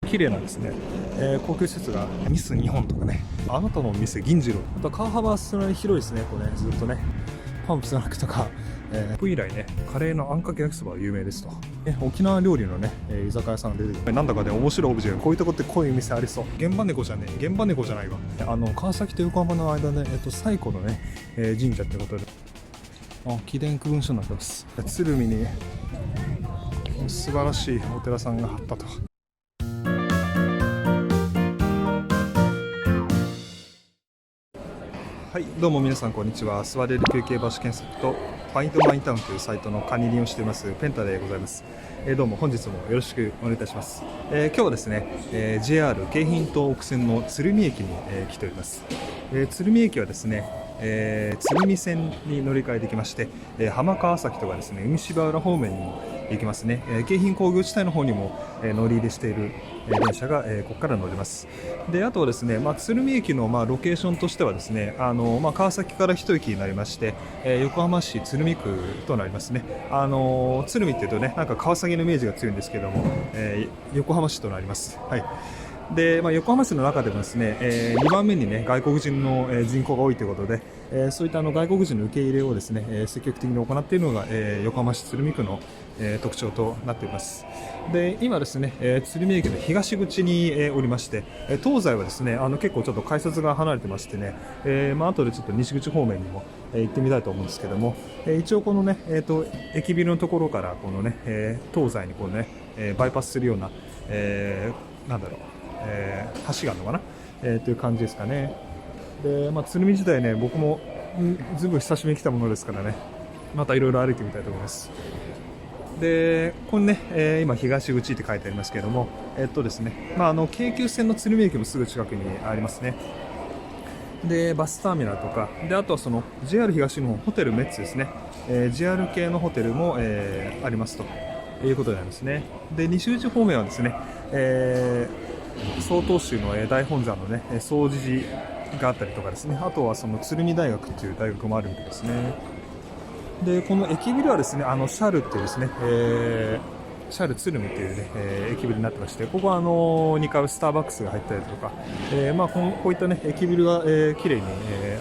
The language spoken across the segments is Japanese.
綺麗なんですね。高級施設がミス日本とかね、あなたの店銀次郎、あと川幅はそれなりに広いですね。これね、ずっとね、パンプスナックとか、以来ね、カレーのあんかけ焼きそばが有名ですと。沖縄料理のね、居酒屋さんが出てくる。なんだかね、面白いオブジェが、こういうとこってこういう店ありそう。現場猫じゃねえ、現場猫じゃないわ。川崎と横浜の間で、最古のね、神社ってことで、記念区分所になってます。鶴見に素晴らしいお寺さんがあったと。はい、どうも皆さんこんにちは。座れる休憩場所検索とファインドマインタウンというサイトの管理人をしていますペンタでございます。どうも本日もよろしくお願いいたします。今日はですね、JR 京浜東北線の鶴見駅に、来ております。鶴見駅はですね、鶴見線に乗り換えてきまして、浜川崎とかですね、海芝浦方面にも行きますね。京浜工業地帯の方にも、乗り入れしている、電車が、ここから乗ります。で、あとはですね、鶴見駅の、ロケーションとしてはですね、川崎から一駅になりまして、横浜市鶴見区となりますね。鶴見っていうとね、なんか川崎のイメージが強いんですけども、横浜市となります。はい。で、横浜市の中でもですね、2番目にね、外国人の、人口が多いということで、そういった外国人の受け入れをですね、積極的に行っているのが、横浜市鶴見区の、特徴となっています。で、今ですね、鶴見駅の東口に、おりまして、東西はですね、結構ちょっと改札が離れてましてね、後でちょっと西口方面にも、行ってみたいと思うんですけども、一応このね、駅ビルのところからこのね、東西にこうね、バイパスするような、なんだろう、橋があるのかな、という感じですかね。で、鶴見時代ね、僕もずいぶん久しぶりに来たものですからね、またいろいろ歩いてみたいと思います。で、ここにね、今東口って書いてありますけれども、ですね、京急線の鶴見駅もすぐ近くにありますね。で、バスターミナルとか、で、あとはその JR 東日本ホテルメッツですね、JR 系のホテルも、ありますということになりますね。で、西口方面はですね、曹洞宗の大本山のね、総持寺があったりとかですね、あとはその鶴見大学っていう大学もあるみたいですね。で、この駅ビルはですね、シャルっていうですね、シャル鶴見っていうね、駅ビルになってまして、ここは2階スターバックスが入ったりとか、こういったね、駅ビルが、綺麗に、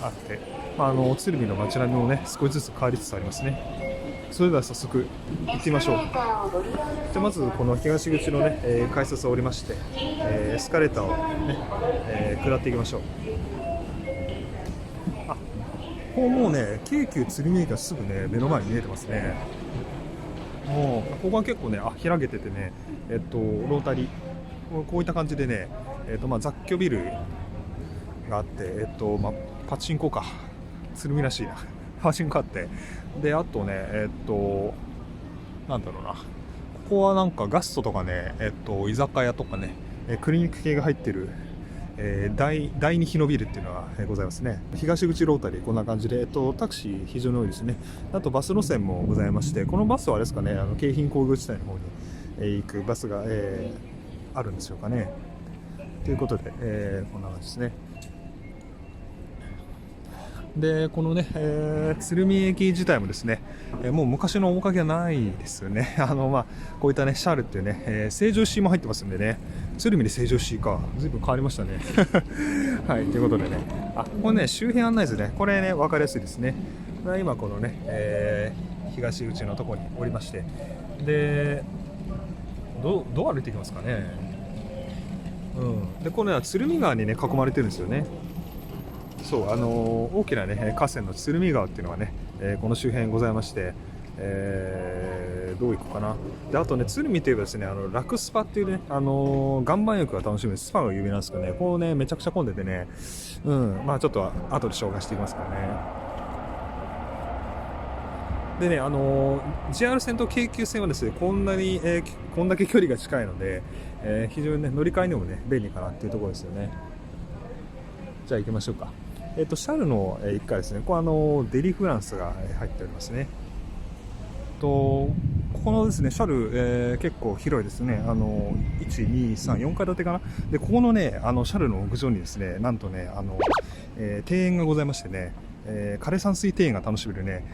あって、鶴見の街並みもね、少しずつ変わりつつありますね。それでは早速行ってみましょう。じゃまずこの東口のね、改札を降りまして、エスカレーターをね、下っていきましょう。ここもうね、京急鶴見駅がすぐね、目の前に見えてますね。もうここは結構ね、開けててね、ロータリー、こういった感じでね、雑居ビルがあって、パチンコか、鶴見らしいな。パチンコあって、で、あとね、なんだろうな、ここはなんかガストとかね、居酒屋とかね、クリニック系が入ってる、第二日のビルっていうのがございますね。東口ロータリーこんな感じで、タクシー非常に多いですね。あとバス路線もございまして、このバスはあれですかね、京浜工業地帯の方に、行くバスが、あるんでしょうかね。ということで、こんな感じですね。で、このね、鶴見駅自体もですね、もう昔の面影はないですよね。こういったね、シャールっていうね、成城石井も入ってますんでね、鶴見で成城石井か、ずいぶん変わりましたね。はい、ということでね、これね、周辺案内図ね、これね、分かりやすいですね。今このね、東口のところにおりまして、で、どう歩いていきますかね。で、これは鶴見川にね、囲まれてるんですよね。そう、大きなね、河川の鶴見川っていうのがね、この周辺ございまして、どう行くかな。で、あとね、鶴見といえばですね、ラクスパっていうね、岩盤浴が楽しめるスパが有名なんですけどね、こうね、めちゃくちゃ混んでてね、ちょっと後で紹介していきますからね。でね、JR 線と京急線はですね、こんだけ距離が近いので、非常にね、乗り換えにもね、便利かなっていうところですよね。じゃあ行きましょうか。シャルの1階ですね。ここデリフランスが入っておりますね。ここのですね、シャル、結構広いですね。1、2、3、4階建てかな。で、ここのね、シャルの屋上にですね、なんとね、庭園がございましてね、枯山水庭園が楽しめるね、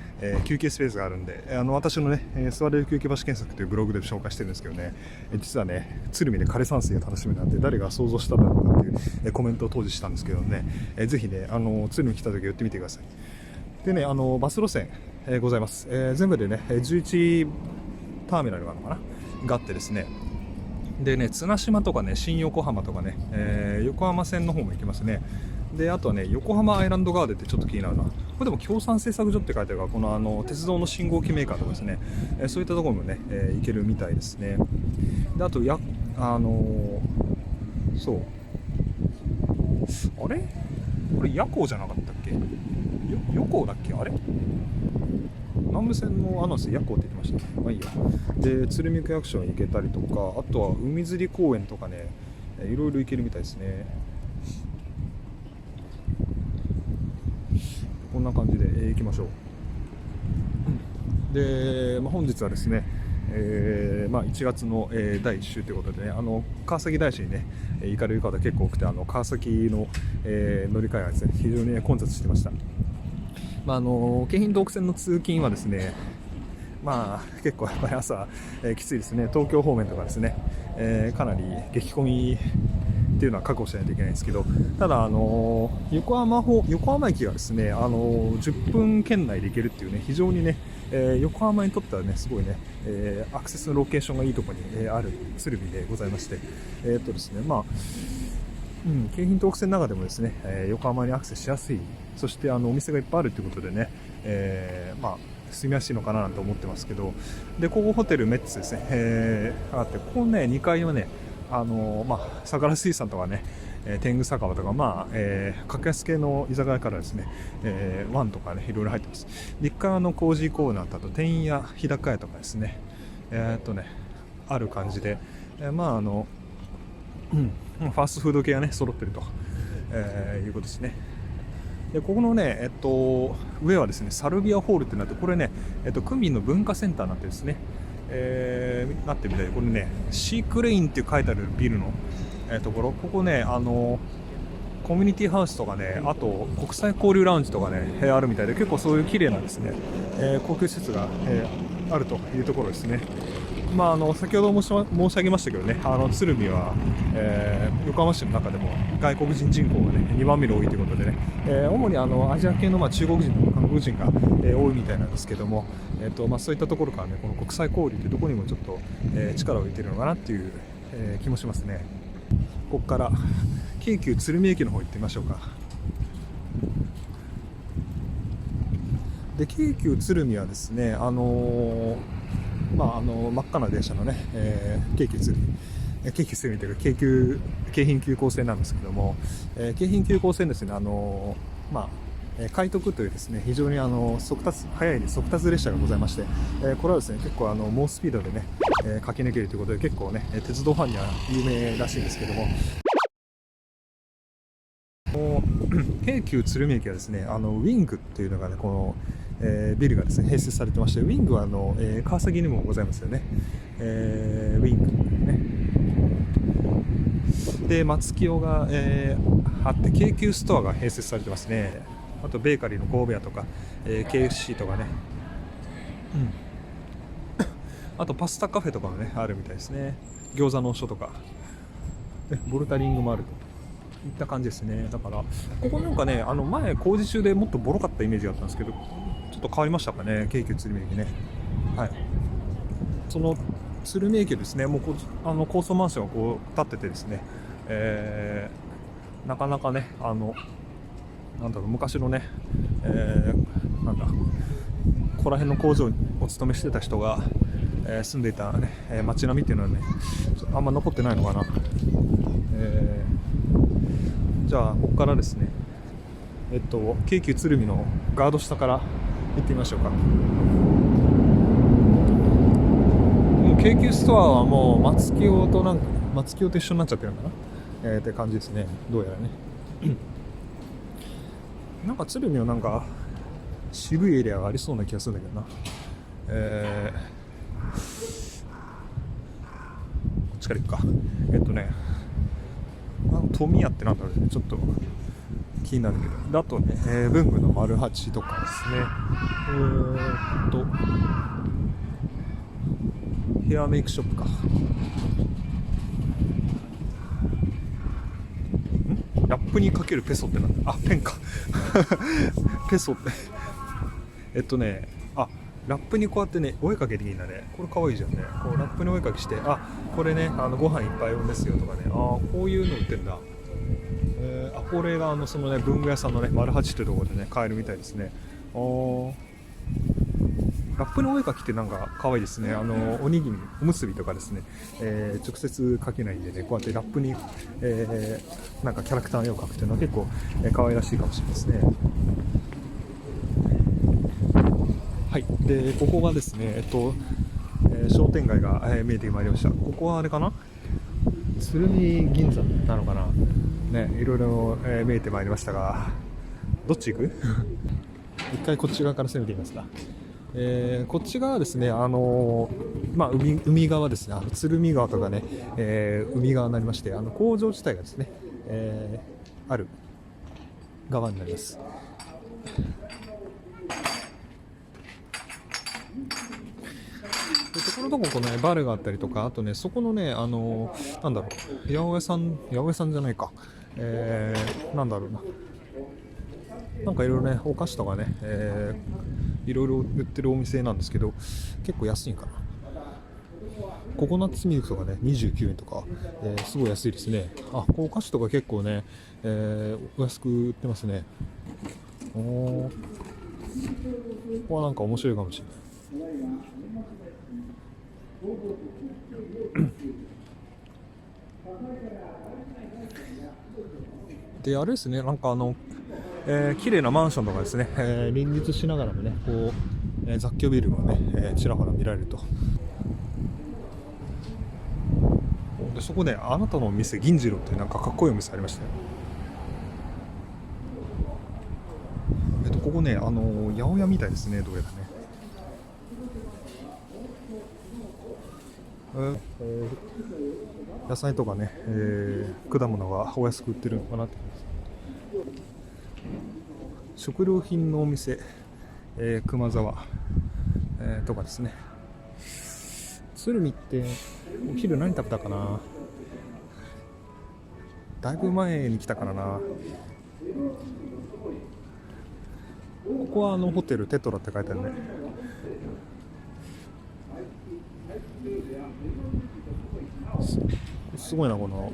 休憩スペースがあるんで、私のね、座れる休憩場所検索というブログで紹介してるんですけどね、実はね、鶴見で枯山水が楽しめるなんて誰が想像しただろうかっていう、コメントを当時したんですけどね、ぜひね、鶴見来た時寄ってみてください。でね、バス路線、ございます。全部でね、11ターミナルがあるのかながあってですね、でね、綱島とかね、新横浜とかね、横浜線の方も行きますね。で、あとはね、横浜アイランドガーデンってちょっと気になるな。これでも協賛製作所って書いてあるから、この鉄道の信号機メーカーとかですね、そういったところもね、行けるみたいですね。で、あとそう。あれこれ夜行じゃなかったっけ？夜行だっけあれ？南武線のアナウンス夜行って言ってましたね。まあいいや。で、鶴見区役所に行けたりとか、あとは海釣り公園とかね、いろいろ行けるみたいですね。こんな感じで、行きましょう。で、本日はですね、1月の、第1週ということでね、川崎大師にね、行かれる方結構多くて、川崎の、乗り換えがですね、非常に、混雑してました。京浜東北線の通勤はですね、結構やっぱり朝、きついですね。東京方面とかですね、かなり激混みっていうのは確保しないといけないんですけど、ただ、横浜駅がですね、10分圏内で行けるっていうね、非常にね、横浜にとってはね、すごいね、アクセスのロケーションがいいところに、ある鶴見でございまして、ですね、京浜東北線の中でもですね、横浜にアクセスしやすい、そしてお店がいっぱいあるということでね、住みやすいのかなと思ってますけど、で、ここホテルメッツですね、あって、ここね、2階はね、桜水産とかね、天狗酒場とか、格安系の居酒屋からですね、ワンとかね、いろいろ入ってます。1階のコージーコーナーと、あと天屋日高屋とかですね、ある感じで、ファーストフード系がね、揃ってると、いうことですね。で、ここのね、上はですね、サルビアホールってなって、これね、区民の文化センターになってですね、なってみたいで、これね、シークレインって書いてあるビルの、ところ、ここね、コミュニティハウスとかね、あと国際交流ラウンジとかね、あるみたいで、結構そういう綺麗なですね、高級施設が、あるというところですね。先ほども申し上げましたけどね、鶴見は、横浜市の中でも外国人人口がね、2番目に多いということでね、主にアジア系の中国人とか韓国人が、多いみたいなんですけども、そういったところからね、この国際交流というところにもちょっと、力を入れているのかなっていう、気もしますね。ここから京急鶴見駅の方行ってみましょうか。で、京急鶴見はですね、真っ赤な電車のね、京急鶴見というか京浜急行線なんですけども、京浜急行線ですね、快特というですね、非常に速い速達列車がございまして、これはですね、結構猛スピードでね、駆け抜けるということで、結構ね、鉄道ファンには有名らしいんですけども、京急鶴見駅はですね、ウィングっていうのがね、この、ビルがですね、併設されてまして、ウィングは川崎にもございますよね。ウィングね。で、松清が、あって、京急ストアが併設されてますね。あと、ベーカリーの神戸屋とか、KFC とかね。あと、パスタカフェとかもね、あるみたいですね。餃子の王将とか。ボルダリングもあるといった感じですね。だから、ここなんかね、前工事中でもっとボロかったイメージがあったんですけど、ちょっと変わりましたかね、京急鶴見駅ね。はい。その鶴見駅ですね、もう高層マンションがこう建っててですね、なかなかね、昔のね、ここら辺の工場にお勤めしてた人が、住んでいたね、街並みっていうのはね、あんま残ってないのかな。じゃあここからですね、京急鶴見のガード下から行ってみましょうか。もう京急ストアはもう松清と一緒になっちゃってるのかな、って感じですね、どうやらね。なんか鶴見はなんか渋いエリアがありそうな気がするんだけどな。こっちから行くか。富谷ってなんだろうね、ちょっと気になるけど。であとね、文具の丸八とかですね。ヘアメイクショップか。ラップにかけるペソってなんだ。あ、ペンか。ペソって。ラップにこうやってね、お絵かけできるんだね。これかわいいじゃんね。こうラップにお絵かけして、あ、これね、ご飯いっぱい用ですよとかね。こういうの売ってんだ。これがそのね、文具屋さんのね、丸八ってところでね、買えるみたいですね。ラップのお絵かきってなんか可愛いですね。おにぎり、おむすびとかですね、直接描けないんでね、こうやってラップに、なんかキャラクターの絵を描くっていうのは結構、可愛らしいかもしれないですね。はい。で、ここがですね、商店街が、見えてまいりました。ここはあれかな？鶴見銀座なのかな？ね、いろいろ、見えてまいりましたが、どっち行く？一回こっち側から攻めてみますか。こっち側はですね、海側ですね、鶴見川とかね、海側になりまして、工場自体がですね、ある側になります。ところどころね、バルがあったりとか、あとね、そこのね、なんだろう、八百屋さんじゃないか、なんだろうな、なんかいろいろね、お菓子とかね、いろいろ売ってるお店なんですけど、結構安いんかな。ココナッツミルクとかね、29円とか、すごい安いですね。お菓子とか結構ね、お安く売ってますね。ここはなんか面白いかもしれない。で、あれですね、なんか綺麗なマンションとかですね、林立しながらもね、こう、雑居ビルがね、ちらほら見られると。でそこね、あなたのお店、銀次郎ってなんかかっこいいお店ありましたよ。ここね、八百屋みたいですね、どうやらね。野菜とかね、果物がお安く売ってるのかなって思います。食料品のお店、熊沢、とかですね。鶴見ってお昼何食べたかな。だいぶ前に来たからな。ここはホテルテトラって書いてあるね。すごいな、この、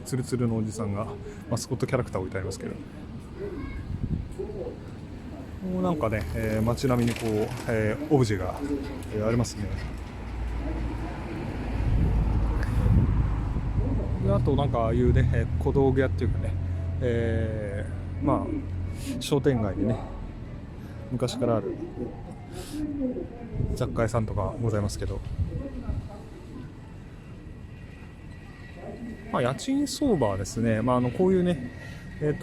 ツルツルのおじさんがマスコットキャラクターを置いてありますけど、もうなんかね、街並みにこう、オブジェが、ありますね。であとなんかああいうね、小道具屋っていうかね、商店街でね、昔からある雑貨屋さんとかございますけど、家賃相場はですね、こういうね、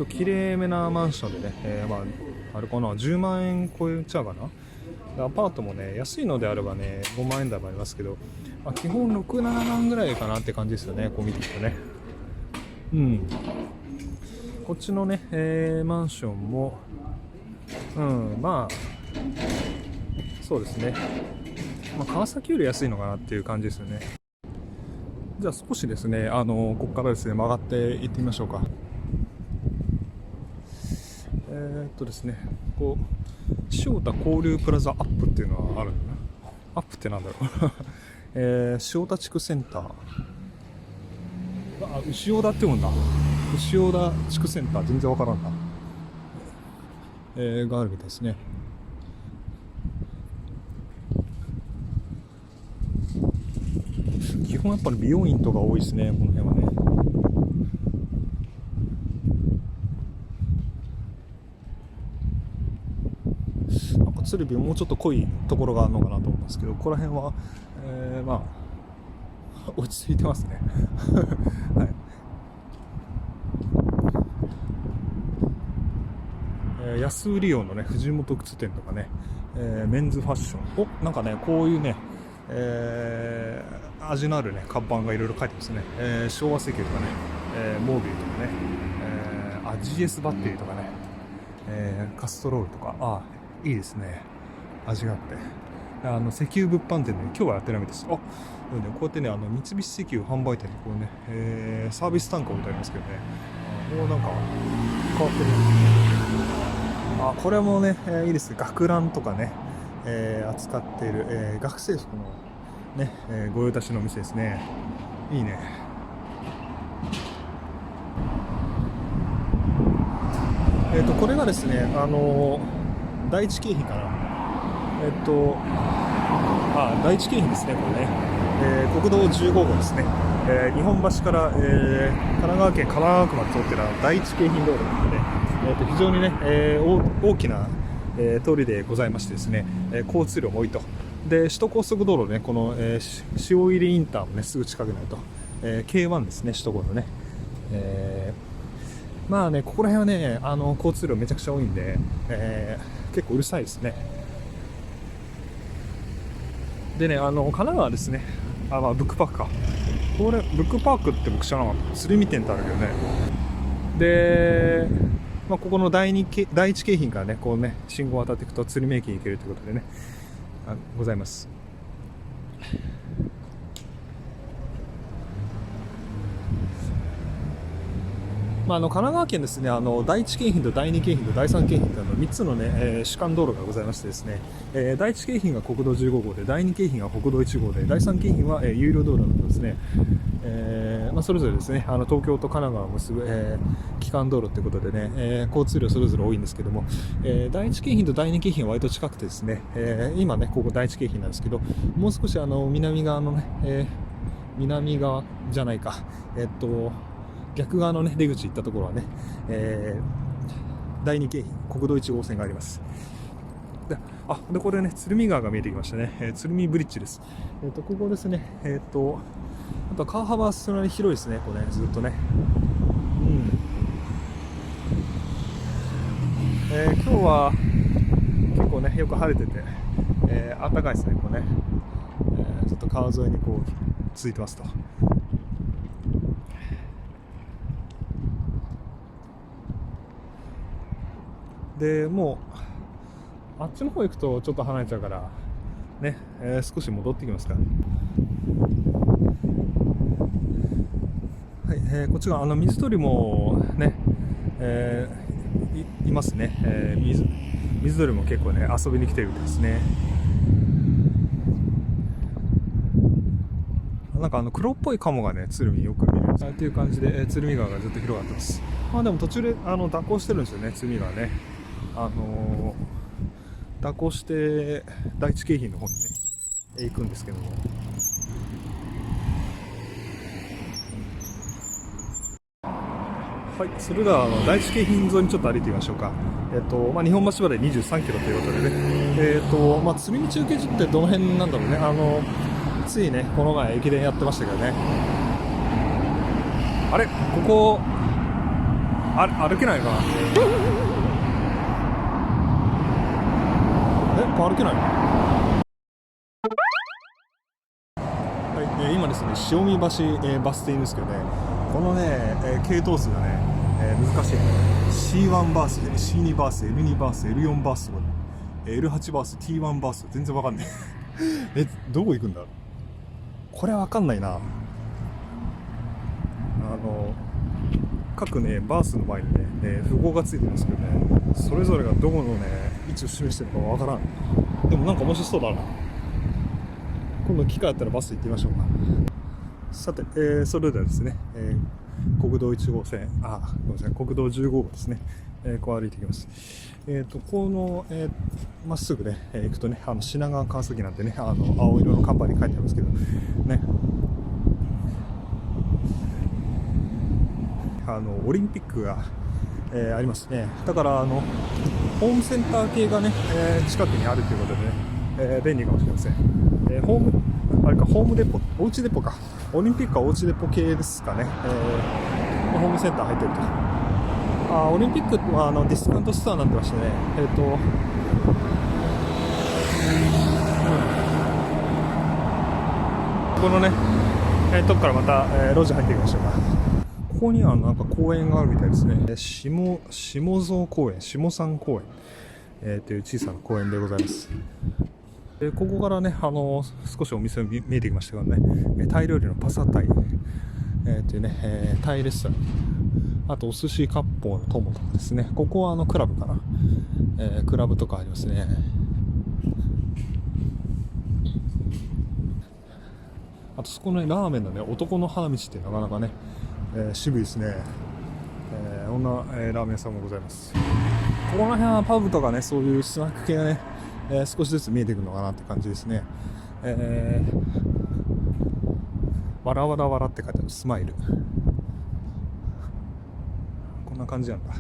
綺麗めなマンションでね、あれかな、10万円超えちゃうかな。アパートもね、安いのであればね、5万円台もありますけど、基本6、7万ぐらいかなって感じですよね、こう見てるとね。こっちのね、マンションも、そうですね。川崎より安いのかなっていう感じですよね。じゃあ少しですね、ここからですね、曲がっていってみましょうか。ですね、こう、塩田交流プラザアップっていうのはあるんだな。アップってなんだろう。塩田地区センター。牛尾田って読むんだ。牛尾田地区センター、全然わからんな。があるみたいですね。基本やっぱり美容院とか多いですね、この辺はね。なんか鶴見もうちょっと濃いところがあるのかなと思うんですけど、ここら辺は、落ち着いてますね。はい。安売り用のね、藤本靴店とかね、メンズファッション。なんかね、こういうね、味のあるね、看板がいろいろ書いてますね。昭和石油とかね、モービルとかね、GS バッテリーとかね、カストロールとか、いいですね。味があって。石油物販店で、今日はやってないみたいです。こうやってね、三菱石油販売店にこうね、サービス単価置いてありますけどね、もうなんか変わってる。これもね、いいですね。学ランとかね、扱っている、学生服のね、御用達のお店ですね。いいね。これがですね、第一京浜かな。第一京浜ですね、これね。国道15号ですね。日本橋から、神奈川県鎌川区まで通っている第一京浜道路なので、非常にね、大きな、通りでございましてですね、交通量も多いと。で、首都高速道路ね、この、塩入インターもね、すぐ近くにあると。K1 ですね、首都高のね。まあね、ここら辺はね、交通量めちゃくちゃ多いんで、結構うるさいですね。でね、神奈川ですね。ブックパークか。これ、ブックパークって僕知らなかった。鶴見店ってあるけどね。で、ここの第一京浜からね、こうね、信号を渡っていくと鶴見駅に行けるということでね、ございます。神奈川県ですね、第一京浜と第二京浜と第三京浜と3つのね、主幹道路がございましてですね、第一京浜が国道15号で、第二京浜が国道1号で、第三京浜は、有料道路なんですね。それぞれですね、東京と神奈川を結ぶ、基幹道路ということでね、交通量それぞれ多いんですけども、第一京浜と第二京浜は割と近くてですね、今ね、ここ第一京浜なんですけど、もう少し南側のね、南側じゃないか、逆側のね、出口行ったところはね、第二京浜、国道1号線があります。で、これね、鶴見川が見えてきましたね。鶴見ブリッジです。ここですね。あと川幅はそれなりに広いですね、これね、ずっとね。今日は結構ね、よく晴れてて、暖かいですね、こうね。ちょっと川沿いにこう、続いてますと。で、もう、あっちの方行くとちょっと離れちゃうから、ね、少し戻ってきますか。はい、こっちが水鳥もね、いますね。水鳥も結構ね、遊びに来てるんですね。なんか黒っぽいカモがね、鶴見よく見るっていう感じで、鶴見川がずっと広がってます。でも途中で蛇行してるんですよね、鶴見川ね。蛇行して第一京浜の方にね行くんですけども、はい、それでは第一京浜沿いにちょっと歩いてみましょうか。日本橋まで23キロということでね、鶴見中継所ってどの辺なんだろうね。ついね、この前駅伝やってましたけどね。あれ、ここ歩けないかな。歩けないの？はい、今ですね、塩見橋、バス停ですけどね、このね、系統数がね、難しい。C1 バース、C2 バース、L2 バース、L4 バース、L8 バース、T1 バース、全然わかんない。どこ行くんだ？これわかんないな。各ね、バースの前にね、符号がついてますけどね、それぞれがどこのね、位置を示してるのかわからん。でもなんか面白そうだな。今度機会あったらバス行ってみましょうか。さて、それではですね、国道1号線、ごめんなさい、国道15号ですね、こう歩いていきます。この、まっすぐね、行くとね、品川川崎なんてね、青色の看板に書いてありますけどね、オリンピックが、ありますね。だからホームセンター系がね、近くにあるということでね、便利かもしれません。ホームデポ、おうちデポか。オリンピックはおうちデポ系ですかね。ホームセンター入ってると。オリンピックはディスカウントストアになってましてね。このね、とこからまた、路地入っていきましょうか。ここにはなんか公園があるみたいですね。下蔵公園、下山公園、という小さな公園でございます。ここからね、少しお店が見えてきましたけどね、タイ料理のパサタイ、というね、タイレストラン、あとお寿司割烹の友とかですね。ここはクラブかな、クラブとかありますね。あとそこのね、ラーメンのね、男の花道ってなかなかね、渋いですね。こんな、ラーメン屋さんもございます。ここら辺はパブとかね、そういうスナック系がね、少しずつ見えてくるのかなって感じですね。わらわらわらって書いてあるスマイル。こんな感じなんだ。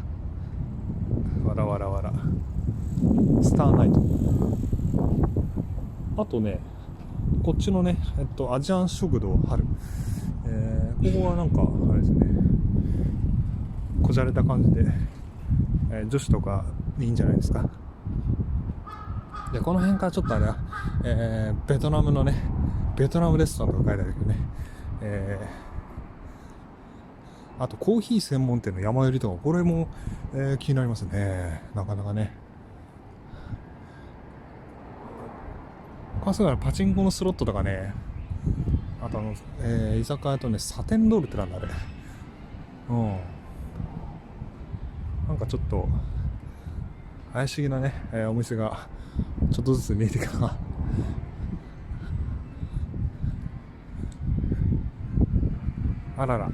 わらわらわらスターナイト。あとね、こっちのね、アジアン食堂春、ここはなんかあれですね、こじゃれた感じで、女子とかいいんじゃないですか。でこの辺からちょっとあれは、ベトナムのね、ベトナムレストランとか書いてあるけどね、あとコーヒー専門店の山寄りとか、これも、気になりますね。なかなかね。そうだね、パチンコのスロットとかね、あと居酒屋とね、サテンドールってなんだあれ、なんかちょっと怪しげなね、お店がちょっとずつ見えてきたな。あらら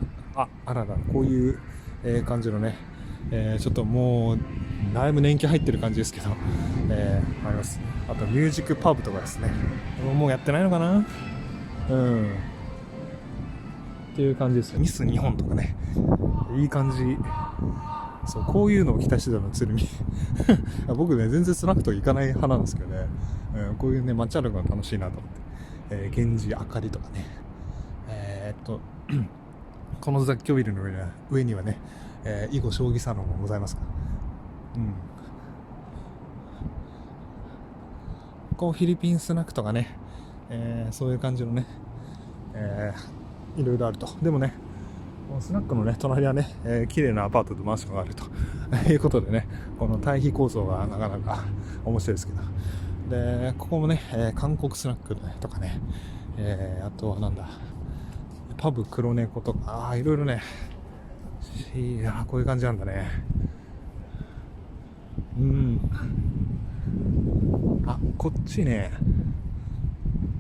こういう、感じのね、ちょっともうだいぶ年季入ってる感じですけど、あります。あとミュージックパブとかですね、もうやってないのかな、っていう感じですよ。ミス日本とかね、いい感じ。そう、こういうのを期待してたの、鶴見。僕ね、全然スナックとか行かない派なんですけどね、こういうね、街歩くの楽しいなと思って、源氏あかりとかね、この雑居ビルの上にはね、囲碁将棋サロンもございますから、こうフィリピンスナックとかね、そういう感じのね、いろいろあると。でもね、スナックのね、隣はね、綺麗なアパートとマンションがあるということでね、この対比構造がなかなか面白いですけど。で、ここもね、韓国スナックとかね、あとはなんだ、パブ黒猫とか、いろいろね、いやこういう感じなんだね。こっちね、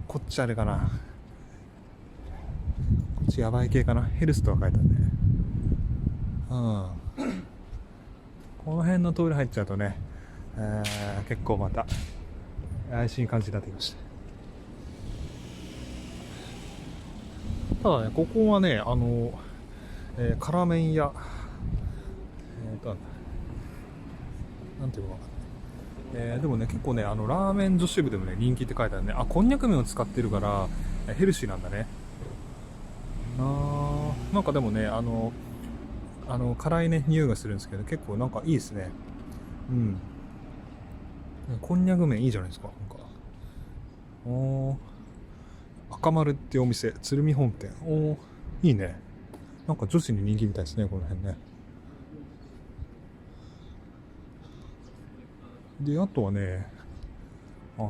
こっちあれかな、こっちやばい系かな、ヘルスとか書いてあるね。この辺の通り入っちゃうとね、結構また怪しい感じになってきました。ただね、ここはね、辛麺屋、なんていうのかな、でもね、結構ね、ラーメン女子部でもね、人気って書いてあるね。こんにゃく麺を使ってるから、ヘルシーなんだね。なんかでもね、辛いね、匂いがするんですけど、結構なんかいいですね。こんにゃく麺いいじゃないですか。なんか赤丸っていうお店、鶴見本店。いいね。なんか女子に人気みたいですね、この辺ね。で、あとはね、麻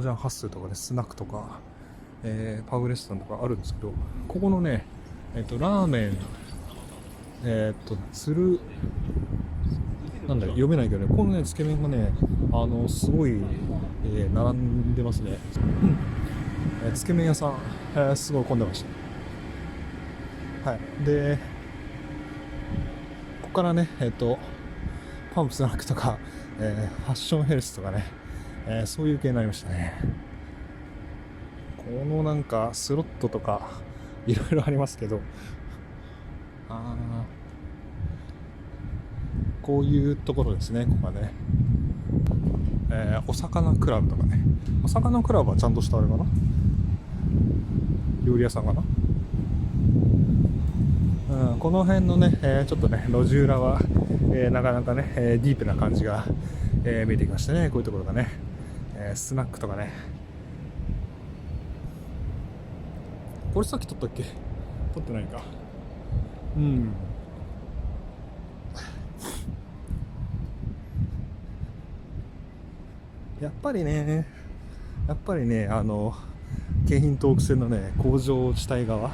雀ハッスルとかね、スナックとか、パブレストランとかあるんですけど、ここのね、ラーメン、なんだ読めないけどね、このね、つけ麺がね、すごい、並んでますね。つけ麺屋さん、すごい混んでました。はい。で、ここからね、パンプスナックとか、ファッションヘルスとかね、そういう系になりましたね。このなんかスロットとかいろいろありますけど、こういうところですね。ここはね、お魚クラブとかね、お魚クラブはちゃんとしたあれかな、料理屋さんかな。この辺のね、ちょっとね、路地裏は、なかなかね、ディープな感じが、見えてきましたね。こういうところがね、スナックとかね。これさっき撮ったっけ、撮ってないか。うん。やっぱりね、京浜東北線のね、工場地帯側、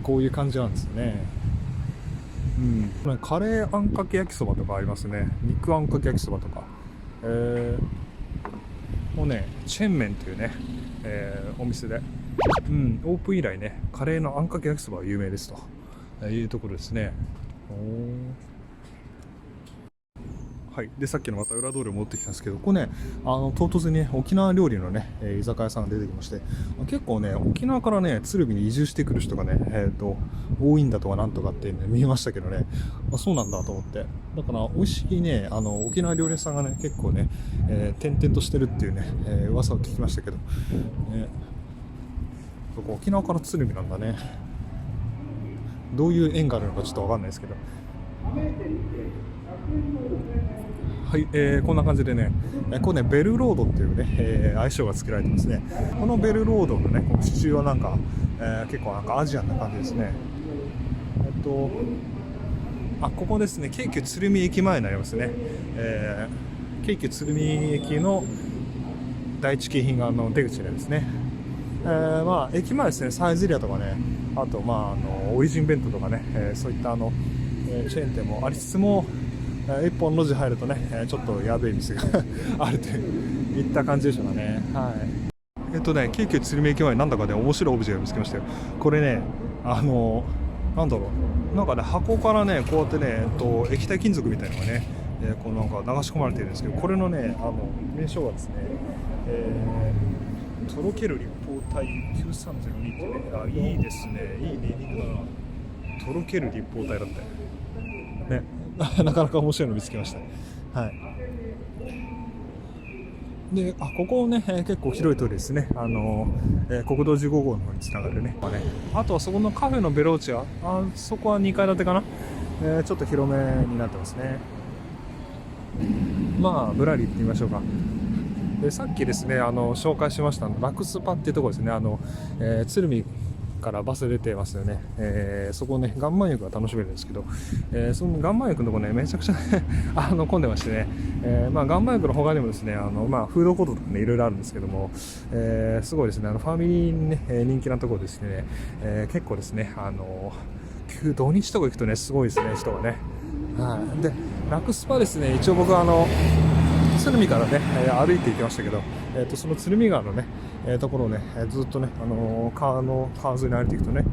こういう感じなんですよね。うん。カレーあんかけ焼きそばとかありますね。肉あんかけ焼きそばとか。もうね、チェンメンというね、お店で、うん、オープン以来ね、カレーのあんかけ焼きそばが有名ですというところですね。はい、でさっきのまた裏通りを持ってきたんですけど、これね、唐突にね、沖縄料理のね、居酒屋さんが出てきまして、結構ね、沖縄からね、鶴見に移住してくる人がね、多いんだとかなんとかって、ね、見えましたけどね、そうなんだと思って、だから美味しいね、沖縄料理屋さんがね、結構ね、転々としてるっていうね、噂を聞きましたけど、ね、そこ沖縄から鶴見なんだね。どういう縁があるのかちょっとわかんないですけど。はい、こんな感じでね、これね、ベルロードっていうね、愛称が付けられてますね。このベルロードのね、この支柱はなんか、結構なんかアジアンな感じですね。ここですね、京急鶴見駅前になりますね。京急鶴見駅の第一京浜の出口ですね。駅前ですね、サイゼリアとかね、あと、オリジン弁当とかね、そういったチェーン店もありつつも、一本路地入るとね、ちょっとやべえ店があるといった感じでしょうかね。はい。京急鶴見駅前になんだかね、面白いオブジェを見つけましたよ。これね、なんだろう、なんかね、箱からね、こうやってね、液体金属みたいなのがね、こうなんか流し込まれてるんですけど、これのね、名称がですね、とろける立方体9302ってね、いいですね、いいネーミングだな。とろける立方体だって。ね。なかなか面白いの見つけました。はい。で、ここね、結構広い通りですね。国道15号の方につながるね。あとはそこのカフェのベローチェそこは2階建てかな。ちょっと広めになってますね。ぶらり行ってみましょうか。でさっきですね、紹介しましたラクスパっていうところですね。鶴見からバス出てますよね。そこね、岩盤浴が楽しめるんですけど、その岩盤浴のところね、めちゃくちゃね混んでましてね、岩盤浴の他にもですね、フードコートとかね、いろいろあるんですけども、すごいですね、ファミリーにね、人気なところですね、結構ですね、土日とか行くとね、すごいですね、人がね。はい。で、ラクスパですね、一応僕鶴見からね、歩いて行きましたけど、その鶴見川のね、ところをね、ずっとね、川沿いに歩いていくとね、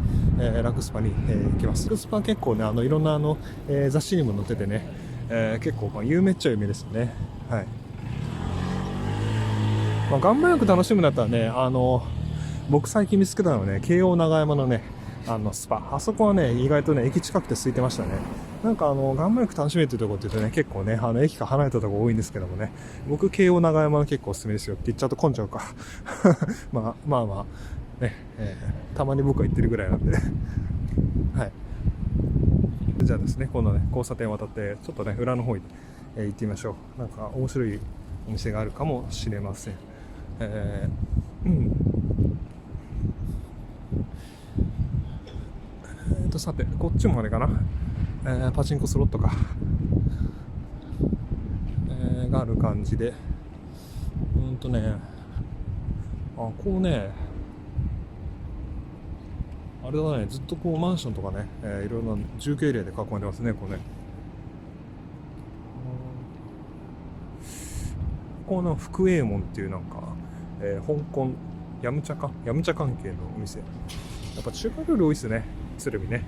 ラクスパに、行きます。ラクスパは結構ね、いろんな雑誌にも載っててね、結構有名っちゃ有名ですよね。はい。岩盤浴楽しむんだったらね、僕最近見つけたのはね、京王長山のね、スパ。あそこはね、意外とね、駅近くて空いてましたね。なんか岩盤浴楽しめるというところって言うとね、結構ね、駅から離れたところ多いんですけどもね、僕、京王長山の結構おすすめですよって言っちゃうと混んじゃうか。ね、たまに僕は行ってるぐらいなんで。はい。じゃあですね、今度ね、交差点を渡って、ちょっとね、裏の方に、行ってみましょう。なんか面白いお店があるかもしれません。うん。さて、こっちもあれかな、パチンコスロットか、がある感じで、こうね、あれだね、ずっとこうマンションとかね、いろんな住居エリアで囲んでますね、こうね。この福永門っていうなんか、香港ヤムチャ関係のお店。やっぱ中華料理多いですね、鶴見ね。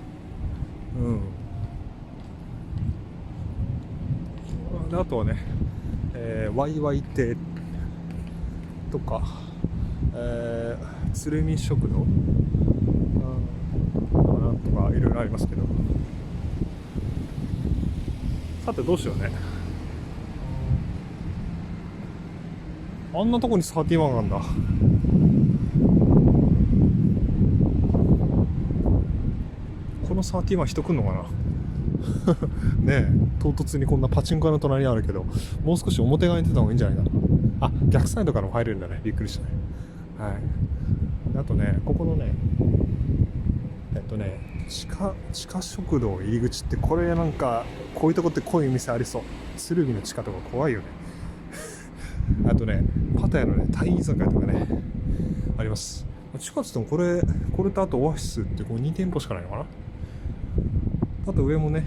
であとはね、ワイワイ亭とか、鶴見食堂、なんとかいろいろありますけど、さてどうしようね。あんなとこにサーティワンがあるんだ。このサーティワン人来んのかなねえ、唐突にこんなパチンコ屋の隣にあるけど、もう少し表側に出た方がいいんじゃないかな。逆サイドからも入れるんだね。びっくりしたね。はい。あとね、ここのね、地下食堂入り口って、これなんかこういうとこってこういう店ありそう。鶴見の地下とか怖いよね。あとね、パタヤのね、タイ居酒屋とかね、あります。地下っつってもこれとあとオアシスってこう2店舗しかないのかな。あと上もね、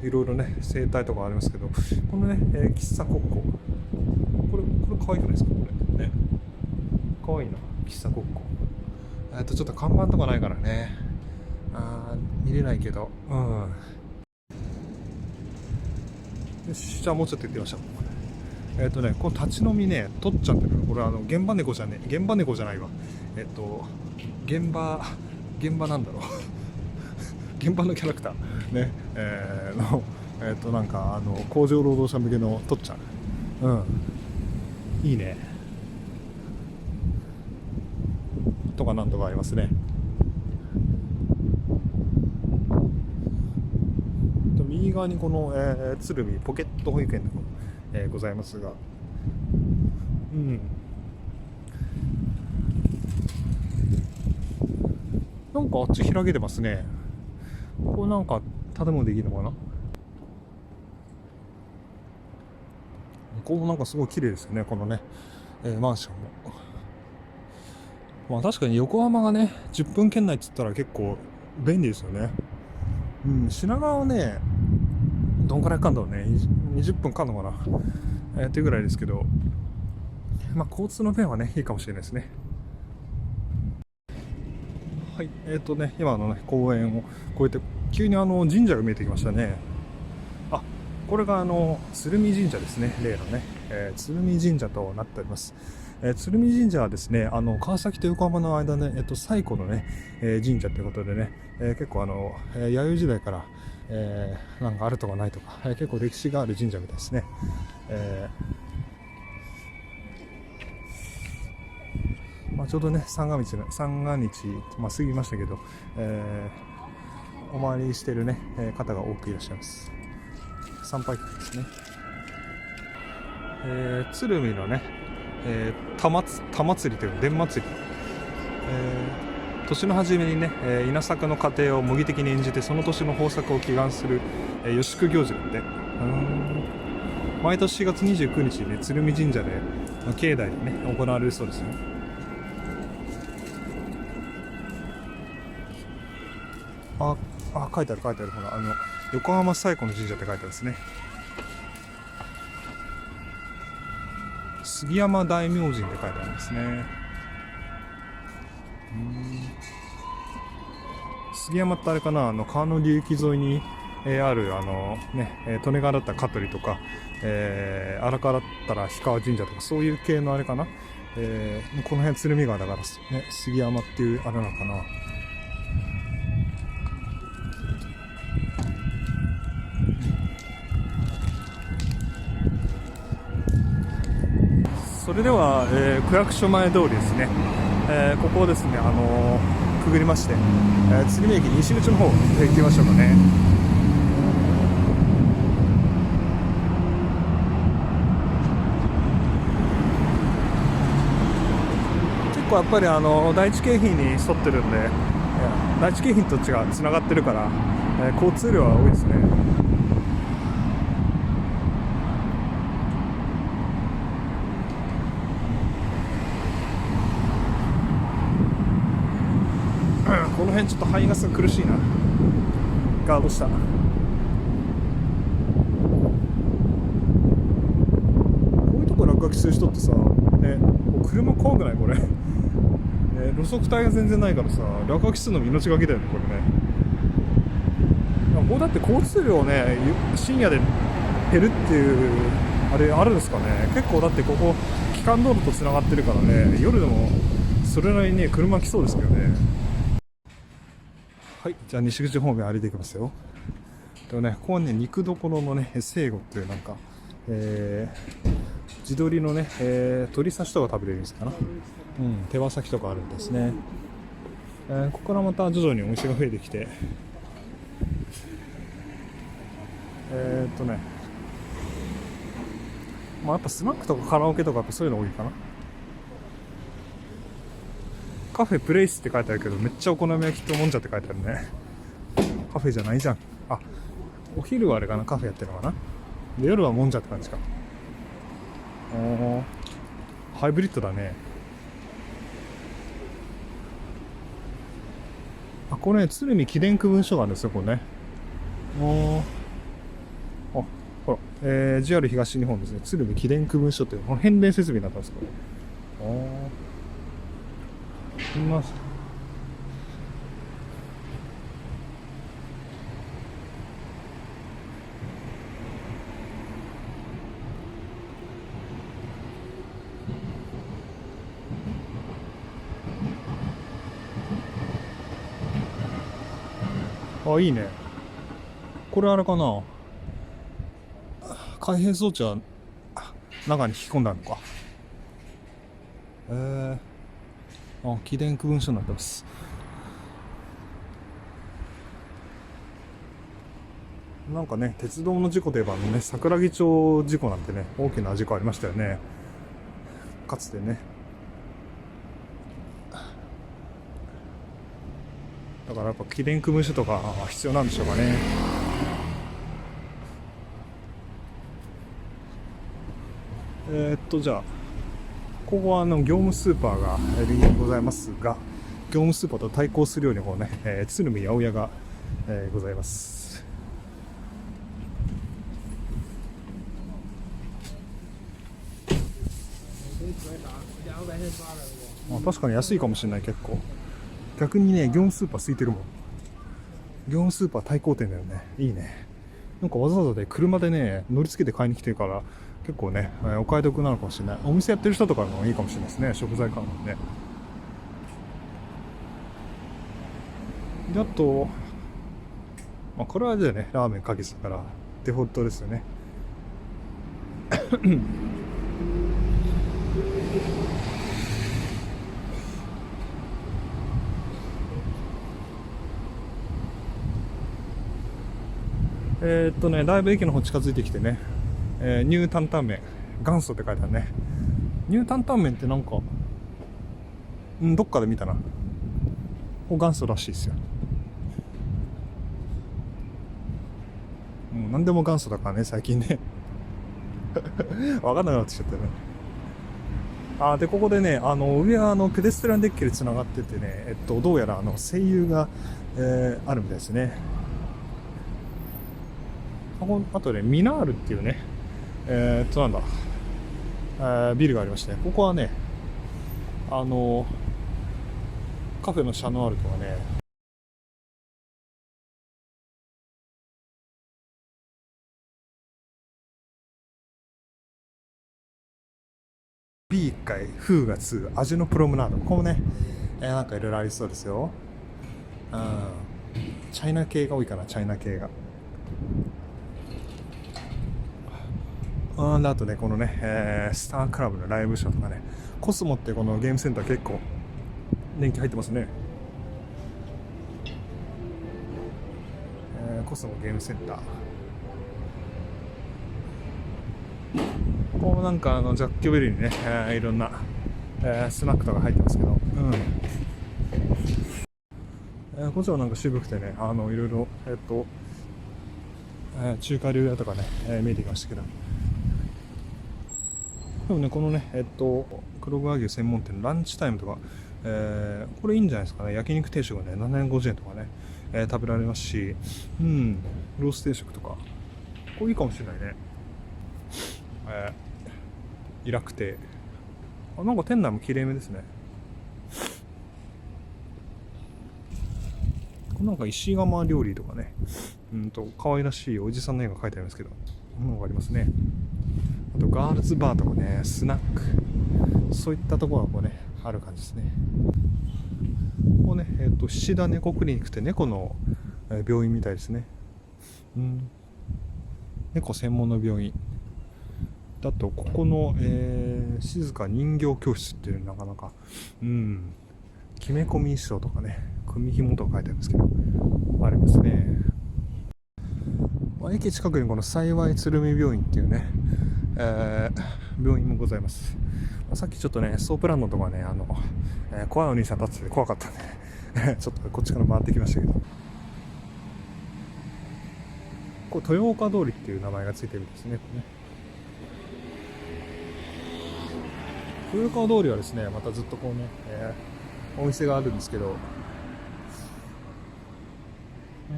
いろいろね、生態とかありますけど、このね、喫茶コッコ。これ可愛くないですか、これ。ね。可愛いな、喫茶コッコ。ちょっと看板とかないからね。見れないけど。うん。よし、じゃあもうちょっと行ってみましょう。この立ち飲みね、取っちゃってるの。これ現場猫じゃないわ。現場なんだろう。現場のキャラクターね、なんか工場労働者向けのとっちゃん、うん、いいねとかなんとかありますね。右側にこの、鶴見ポケット保育園の、ございますが、うん、なんかあっち開けてますね。これなんか建物できるのかな。ここもなんかすごい綺麗ですよね、このね、マンションも。まあ確かに横浜がね、10分圏内って言ったら結構便利ですよね。うん、品川はね、どんくらいかんだろうね、20分かんのかな、っていうぐらいですけど、まあ交通の便はね、いいかもしれないですね。はい、今のね、公園を越えて、急に神社が見えてきましたね。あ、これが鶴見神社ですね、例のね、鶴見神社となっております。鶴見神社はですね、川崎と横浜の間ね、最古のね、神社ということでね、結構弥生時代から、なんかあるとかないとか、結構歴史がある神社みたいですね。まあ、ちょうどね、三が日、まあ、過ぎましたけど、お参りしているね、方が多くいらっしゃいます。参拝客ですね。鶴見のね、田祭りという伝祭り、年の初めにね、稲作の過程を模擬的に演じてその年の豊作を祈願する、予祝行事なんで、毎年4月29日にね、鶴見神社で境内でね行われるそうですよ。書いてあるほら、横浜最古の神社って書いてあるんですね。杉山大明神って書いてあるんですね。杉山ってあれかな、川の流域沿いに、ある利根川だったら香取とか、荒川だったら氷川神社とか、そういう系のあれかな、この辺鶴見川だからね、杉山っていうあれなのかな。それでは、区役所前通りですね、ここをですね、くぐりまして、鶴見駅西口の方行ってみましょうかね。結構やっぱり第一京浜に沿ってるんで、第一京浜と違うつながってるから、交通量は多いですね。この辺ちょっと排ガスが苦しいな。ガードした。こういうとこ落書きする人ってさ、車怖くないこれ、路側帯が全然ないからさ、落書きするのも命がけだよね、これね。ここだって交通量ね、深夜で減るっていうあれあるんですかね。結構だってここ基幹道路とつながってるからね、夜でもそれなりに、ね、車来そうですけどね。はい、じゃあ西口方面歩いていきますよ。でもね、ここはね、肉どころのね、聖護っていうなんか、地鶏のね、鶏刺しとか食べれるんですかな。手羽先とかあるんですね。ここからまた徐々にお店が増えてきて、まあやっぱスナックとかカラオケとかそういうの多いかな。カフェプレイスって書いてあるけど、めっちゃお好み焼きともんじゃって書いてあるね。カフェじゃないじゃん。あ、お昼はあれかな、カフェやってるのかな。で、夜はもんじゃって感じか。ハイブリッドだね。あ、これね、鶴見記念区分署があるんですよ、これね。あ、ほら、JR 東日本ですね。鶴見記念区分署っていう、この変電設備になったんですこれ。います。あ、いいね。これあれかな。開閉装置は中に引き込んだのか。記念区分署になってます。なんかね、鉄道の事故といえばね、桜木町事故なんてね、大きな事故ありましたよね。かつてね。だからやっぱ記念区分署とか必要なんでしょうかね。じゃあ、ここは業務スーパーがございますが、業務スーパーと対抗するようにこうね、鶴見八百屋が、ございます。確かに安いかもしれない。結構逆にね、業務スーパー空いてるもん。業務スーパー対抗店だよね。いいね。なんかわざわざで車でね、乗り付けて買いに来てるから結構ね、お買い得なのかもしれない。お店やってる人とかもいいかもしれないですね。食材買うのね。で、あと、これはじゃあね、ラーメンかけてたからデフォルトですよね。だいぶ駅の方近づいてきてね、ニュー担々麺元祖って書いてあるね。ニュー担々麺ってなんか、どっかで見たな。元祖らしいですよ。何でも元祖だからね、最近ね。わかんなくなってきちゃったよね。で、ここでね、上はペデストランデッキで繋がっててね、どうやら声優が、あるみたいですね。あとね、ミナールっていうね、なんだ、ビルがありまして、ここはね、カフェのシャノアールとかね、B1 回、フーが2、味のプロムナード。ここもね、なんかいろいろありそうですよ。チャイナ系が多いかな、チャイナ系が。あとね、このね、スタークラブのライブショーとかね、コスモってこのゲームセンター結構年季入ってますね。コスモゲームセンター。ここなんかジャッキョベリーにね、いろんな、スナックとか入ってますけど、こっちはなんか渋くてね、いろいろ、中華料理屋とかね、見えてきましたけど。でもね、このね、黒毛和牛専門店のランチタイムとか、これいいんじゃないですかね。焼肉定食がね、750円とかね、食べられますし、ロース定食とか、これいいかもしれないね。イラク亭。なんか店内も綺麗めですね。なんか石窯料理とかね、可愛らしいおじさんの絵が描いてありますけど、こんなのがありますね。あとガールズバーとかね、スナック、そういったところがこうね、ある感じですね。ここね、菱田猫クリニックって猫の病院みたいですね。猫専門の病院。だと、ここの、静か人形教室っていうのなかなか、きめ込み衣装とかね、組紐とか書いてあるんですけど、ありますね。駅近くにこの幸い鶴見病院っていうね、病院もございます。さっきちょっとね、ソープランドとかね、怖いお兄さん立ってて怖かったんでちょっとこっちから回ってきましたけど、こう豊岡通りっていう名前がついてるんですね。これね、豊岡通りはですね、またずっとこうね、お店があるんですけど、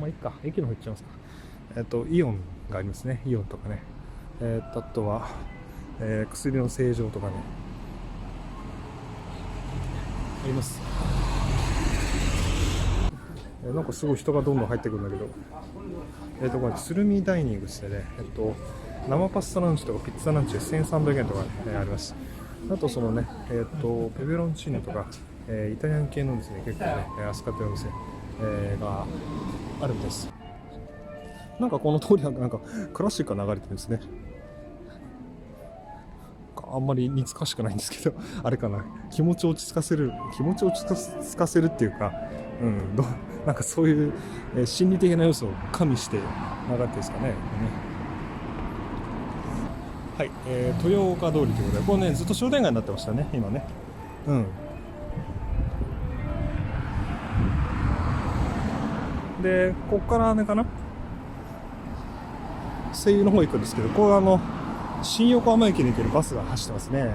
まあいいか、駅の方行っちゃいますか。イオンがありますね。イオンとかね。あとは、薬の成城とかね、あります。なんかすごい人がどんどん入ってくるんだけど、これ鶴見ダイニングですね。生パスタランチとかピッツァランチで1300円とか、あります。あとそのね、ペペロンチーノとか、イタリアン系のですね、結構ね、扱ってるお店、があるんです。なんかこの通りはなんかクラシックが流れてるんですね。あんまり似つかしくないんですけど、あれかな、気持ちを落ち着かせるっていうか、なんかそういう、心理的な要素を加味して流れてるんですかね。はい、豊岡通りということで、これね、ずっと商店街になってましたね、今ね。で、こっからあれかな、声優の方行くんですけど、これ新横浜駅に行けるバスが走ってますね。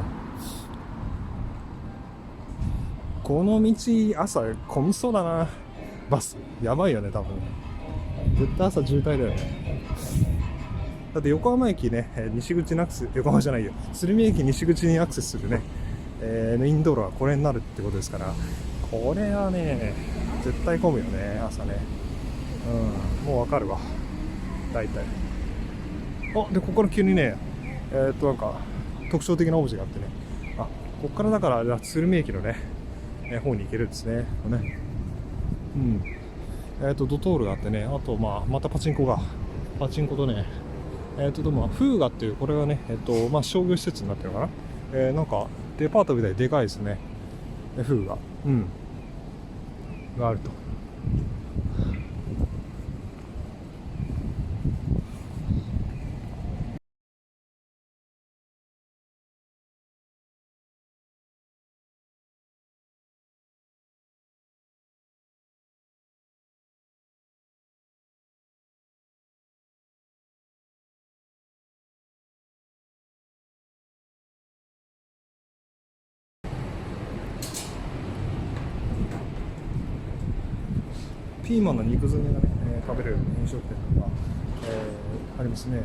この道朝混みそうだな。バスやばいよね、多分。絶対朝渋滞だよね。だって横浜駅ね、西口にアクセス、横浜じゃないよ、鶴見駅西口にアクセスするね、メイン道路はこれになるってことですから、これはね絶対混むよね、朝ね。もうわかるわ、大体。でここから急にね、なんか特徴的なオブジェがあってね、ここからだから鶴見駅のね、方に行けるんですね。ドトールがあってね、あとまたパチンコとね、フーガっていう、これはね、商業施設になってるのかな、なんかデパートみたいにでかいですね、フーガ、があると。ピーマンの肉詰めがね、食べれる飲食店が、ありますね。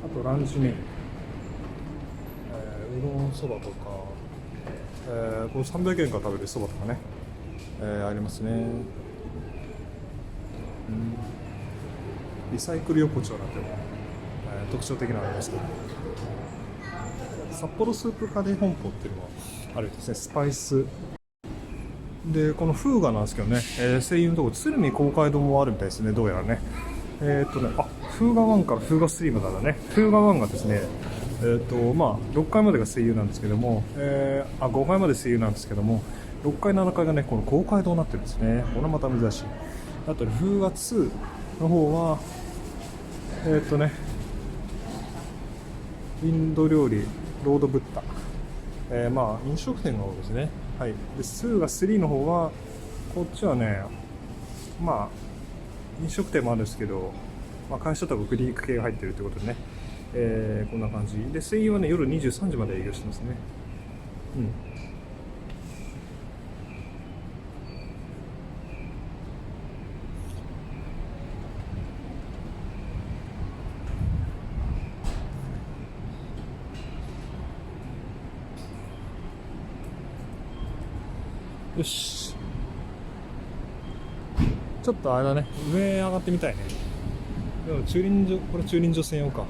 あとランチメニュー、うどんそばとか、この300円から食べるそばとかね、ありますね。リサイクル横丁なんても、特徴的なのありますけど、札幌スープカレー本舗っていうのはあるんですね。スパイスで、このフーガなんですけどね、声優のところ鶴見公会堂もあるみたいですね、どうやらね。フーガ1からフーガ3までだね。フーガ1がですね、6階までが声優なんですけども、5階まで声優なんですけども、6階7階がね、この公会堂になってるんですね。これまた珍しい。あとね、フーガ2の方はインド料理ロードブッダ、飲食店が多いですね。はい。でスーガ3の方は、こっちはね、飲食店もあるんですけど、会社とかクリニック系が入ってるということでね、こんな感じで、声優はね、夜23時まで営業してますね。よし、ちょっとあれだね、上上がってみたいね。でもこれ駐輪場専用か。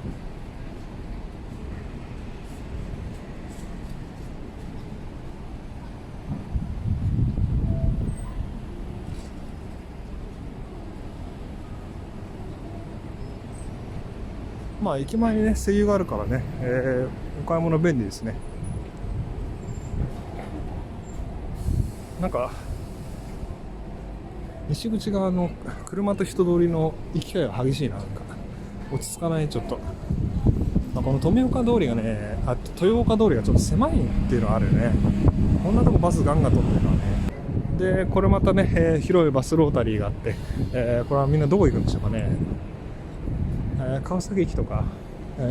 駅前にね、声優があるからね、お買い物便利ですね。なんか西口側の車と人通りの行き交いが激しいな。なんか落ち着かない、ちょっと。まあ、この富岡通りがね、豊岡通りがちょっと狭いっていうのはあるよね。こんなとこバスガンガン通ってるのはね。でこれまたね、広いバスロータリーがあって、これはみんなどこ行くんでしょうかね。川崎駅とか、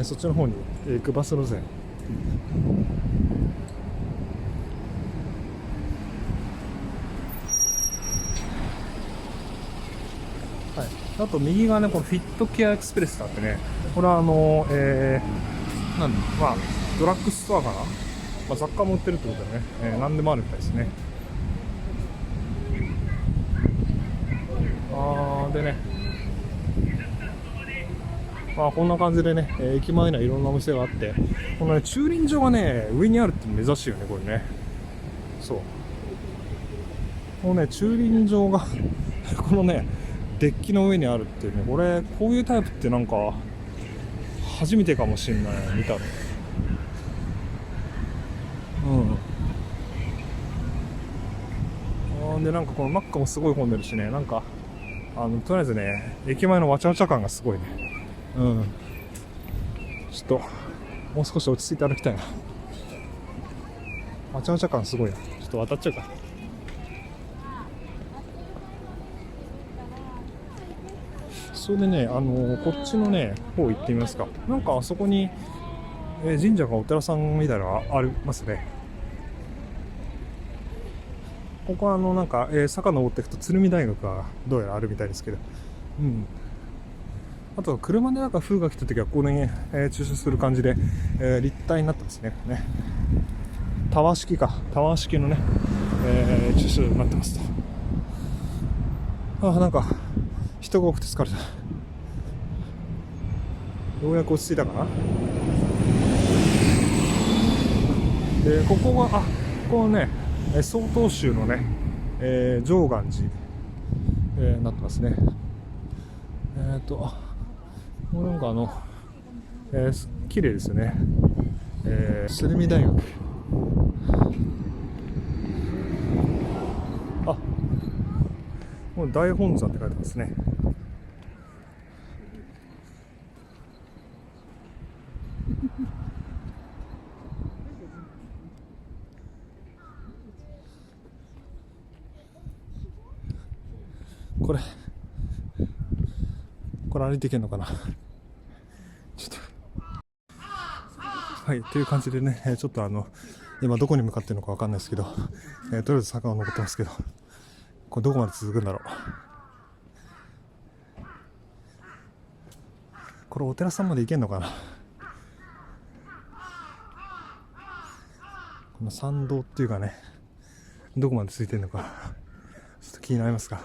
そっちの方に行くバス路線。はい、あと右側ね、このフィットケアエクスプレスがあってね、これはまあ、ドラッグストアかな、まあ、雑貨も売ってるってことでね、何でもあるみたいですね。でね、まあこんな感じでね、駅前にはいろんなお店があって、このね、駐輪場がね、上にあるって珍しいよね、これね。そう。このね、駐輪場がこのね、デッキの上にあるっていうね、これ、こういうタイプってなんか、初めてかもしんない、見たの。で、なんかこのマックもすごい混んでるしね、なんか、とりあえずね、駅前のわちゃわちゃ感がすごいね。ちょっと、もう少し落ち着いて歩きたいな。わちゃわちゃ感すごいな。ちょっと渡っちゃうか。それでね、こっちのね、方行ってみますか。なんかあそこに、神社かお寺さんみたいなのがありますね。ここはなんか、坂登っていくと鶴見大学がどうやらあるみたいですけど、あと車でなんか風が来た時はここに、駐車する感じで、立体になってますね。タワー式のね、駐車場になってますと。なんか人が多くて疲れた。ようやく落ち着いたかな。でここはね、曹洞宗のね、常願寺、なってますね。もうなんか綺麗ですよね。鶴見大学。もう大本山って書いてますね。これ歩いていけるのかな。ちょっとはいという感じでね、ちょっと今どこに向かってるのかわかんないですけど、とりあえず坂を登ってますけど、これどこまで続くんだろう。これお寺さんまで行けんのかな。この参道っていうかね、どこまでついてるのかちょっと気になりますが、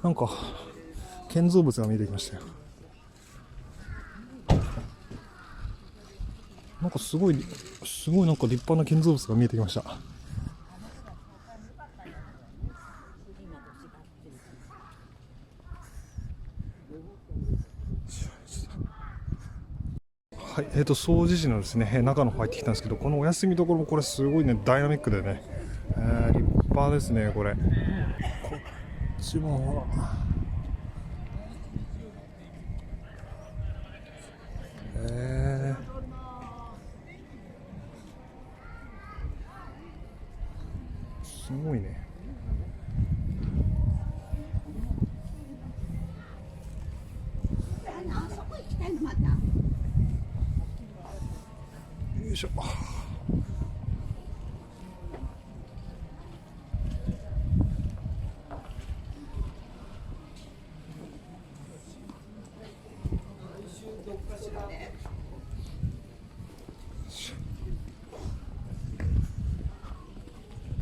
なんか建造物が見えてきましたよ。なんかすごいなんか立派な建造物が見えてきました。はい、総除寺のですね、中の方入ってきたんですけど、このお休み所もこれすごいね、ダイナミックでね、立派ですね、これ。こっちもほら。すごいね。よいしょ。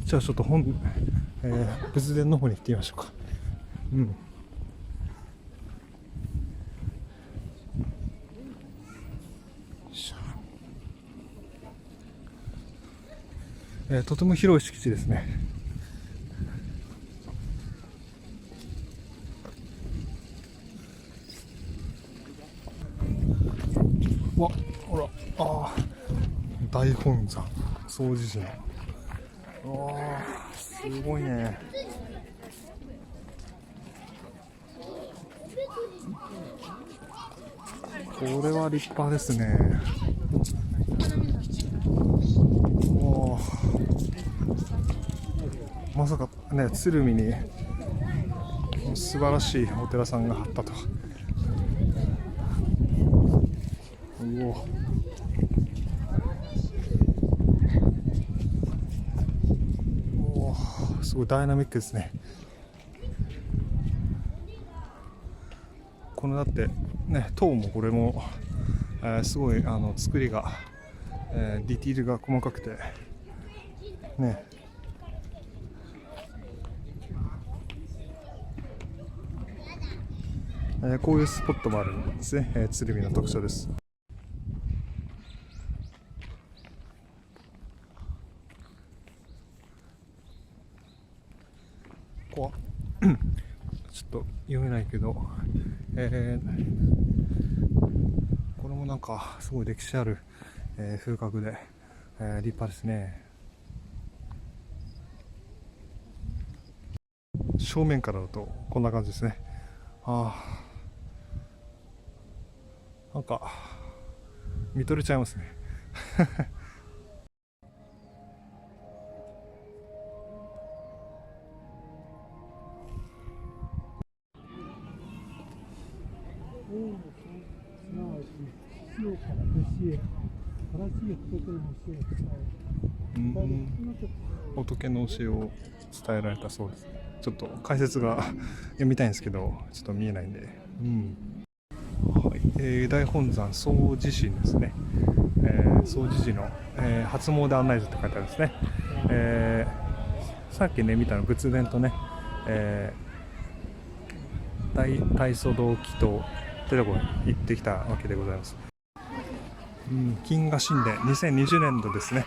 じゃあちょっと仏殿の方に行ってみましょうか。とても広い敷地ですね。ほら、大本山総持寺の、すごいね。これは立派ですね。おー、まさかね、鶴見に素晴らしいお寺さんがあったと。うお、おー、すごいダイナミックですね。このだってね、塔もこれも、すごい作りが、ディティールが細かくてね、こういうスポットもあるんですね。鶴見の特徴です。ここはちょっと読めないけど、これもなんかすごい歴史ある、風格で、立派ですね。正面からだとこんな感じですね。なんか見とれちゃいますね。仏の教えを伝えられたそうです。ちょっと解説が読みたいんですけど、ちょっと見えないんで、はい、大本山総持神ですね。総持寺の、初詣案内図って書いてあるんですね。さっきね見たの仏殿とね、大祖堂祈祷ってところに行ってきたわけでございます。金河神殿2020年度ですね。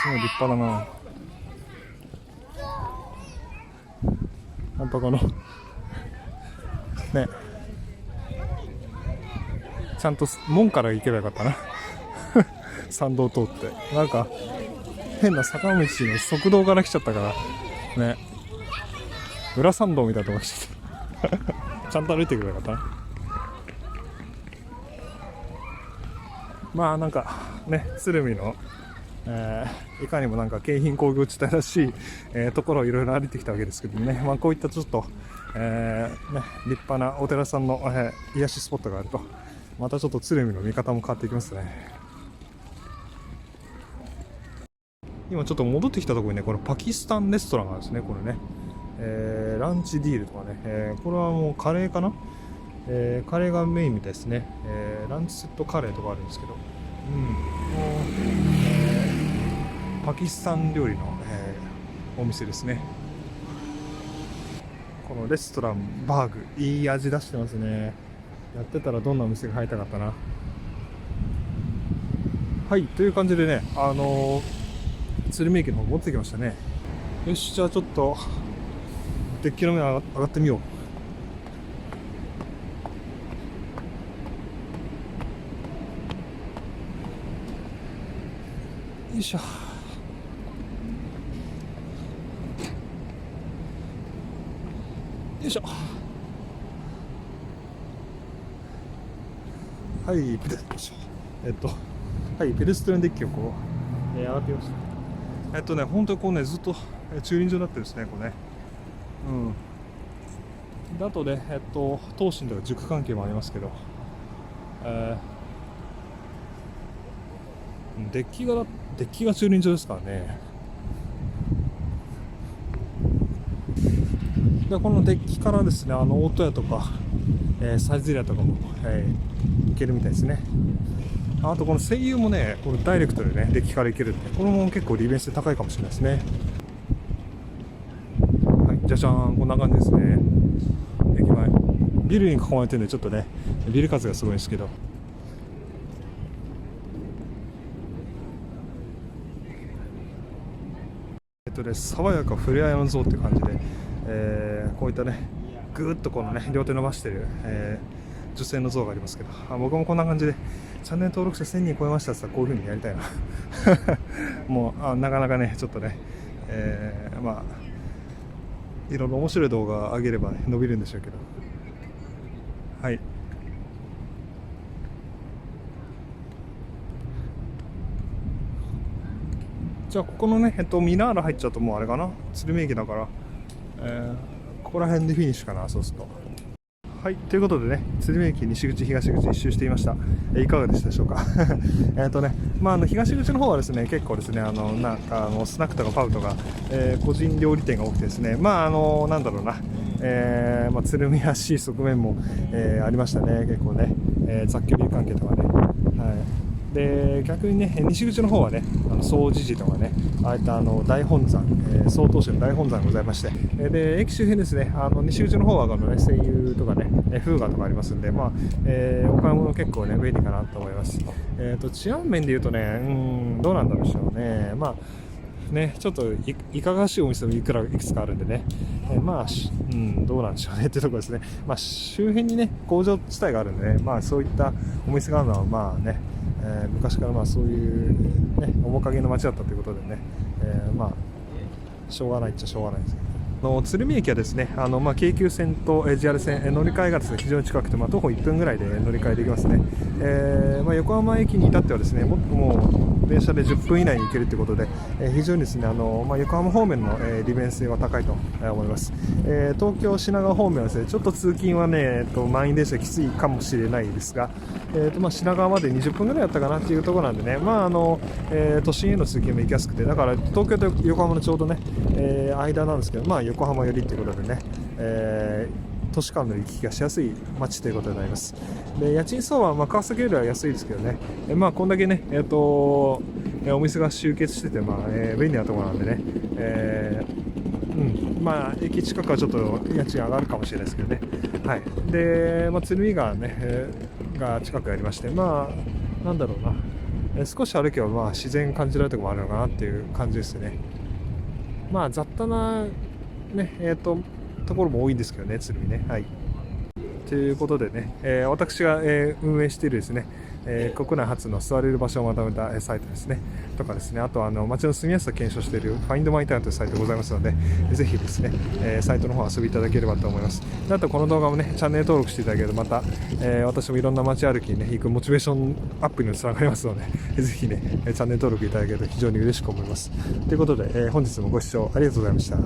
すごい立派だな。なんとこのね、ちゃんと門から行けばよかったな。参道通って、なんか変な坂道の側道から来ちゃったからね、裏参道みたいなとこ来ちゃったちゃんと歩いてくればよかったな。まあなんかね、鶴見の、いかにもなんか京浜工業地帯らしい、ところをいろいろ歩いてきたわけですけどね、まあ、こういったちょっと、立派なお寺さんの、癒しスポットがあると、またちょっと鶴見の見方も変わっていきますね。今ちょっと戻ってきたところにね、このパキスタンレストランがあるんですね。これね、ランチディールとかね、これはもうカレーかな、カレーがメインみたいですね。ランチセットカレーとかあるんですけど、パキスタン料理の、お店ですね。このレストランバーグ、いい味出してますね。やってたらどんなお店が入りたかったな。はい、という感じでね、鶴見駅の方持ってきましたね。よし、じゃあちょっとデッキの上上がってみよう。よいしょ。よいしょ。はい、はい、ペデストリアンデッキをこう、上がってみました。本当にこうね、ずっと駐輪場になってるんですね、これね。であとね、東進とか塾関係もありますけど、デッキが駐輪場ですからね。でこのデッキからですね、大戸屋とか、サイゼリヤとかも、行けるみたいですね。あとこの声優もね、このダイレクトでね、デッキから行けるんで、これも結構利便性高いかもしれないですね。はい、じゃじゃーん、こんな感じですね。駅前、ビルに囲まれてるんで、ちょっとね、ビル数がすごいんですけど。爽やかふれあいの像っていう感じで、こういったね、ぐーっとこのね、両手伸ばしてる、女性の像がありますけど、僕もこんな感じでチャンネル登録者1000人超えましたって言ったらこういう風にやりたいな。もうなかなかね、ちょっとね、まあいろいろ面白い動画上げれば、ね、伸びるんでしょうけど、はい、じゃあここのね、ミナーラ入っちゃうともうあれかな、鶴見駅だから、ここら辺でフィニッシュかな、そうすると。はい、ということでね、鶴見駅西口、東口一周していました。いかがでしたでしょうか。東口の方はですね、結構ですね、スナックとかパブとか、個人料理店が多くてですね、なんだろうな、鶴見らしい側面も、ありましたね、結構ね、雑居ビル関係とかね。はい、で逆にね、西口の方はね、総持寺とかね、ああいった大本山、曹洞宗の大本山がございまして、で駅周辺ですね、西口の方は声優とかね、風雅とかありますんで、お買い物結構ね、便利かなと思います。治安面で言うとね、どうなんだろうしょうね。ちょっといかがわしいお店もいくつかあるんでね、どうなんでしょうねっていうところですね。周辺にね、工場地帯があるんでね、そういったお店があるのは昔からそういう、ね、面影の街だったということでね、しょうがないっちゃしょうがないですけど。鶴見駅はですね、京急線と JR 線、乗り換えがですね、非常に近くて、徒歩1分ぐらいで乗り換えできますね。横浜駅に至ってはですね、もっともう電車で10分以内に行けるということで、非常にですね、横浜方面の、利便性は高いと思います。東京品川方面はですね、ちょっと通勤はね、満員電車きついかもしれないですが、品川まで20分ぐらいだったかなっていうところなんでね、都心への通勤も行きやすくて、だから東京と横浜のちょうどね、間なんですけど、横浜寄りということでね、都市間の行き来がしやすい街ということになります。で家賃相場は川崎よりは安いですけどね、こんだけね、お店が集結してて、便利なところなんでね、駅近くはちょっと家賃上がるかもしれないですけどね。はい。で、鶴見川ね、が近くにありまして、なんだろうな、少し歩けば自然感じられるところもあるのかなっていう感じですね。雑多なね、ところも多いんですけどね、鶴見ね。はい。ということでね、私が、運営しているですね、国内初の座れる場所をまとめたサイトですね、とかですね、あと街の住みやすさを検証している Find My Town というサイトがございますので、ぜひですね、サイトの方遊びいただければと思います。であとこの動画もね、チャンネル登録していただけるとまた、私もいろんな街歩きにね、行くモチベーションアップにもつながりますので、ぜひね、チャンネル登録いただけると非常に嬉しく思います。ということで、本日もご視聴ありがとうございました。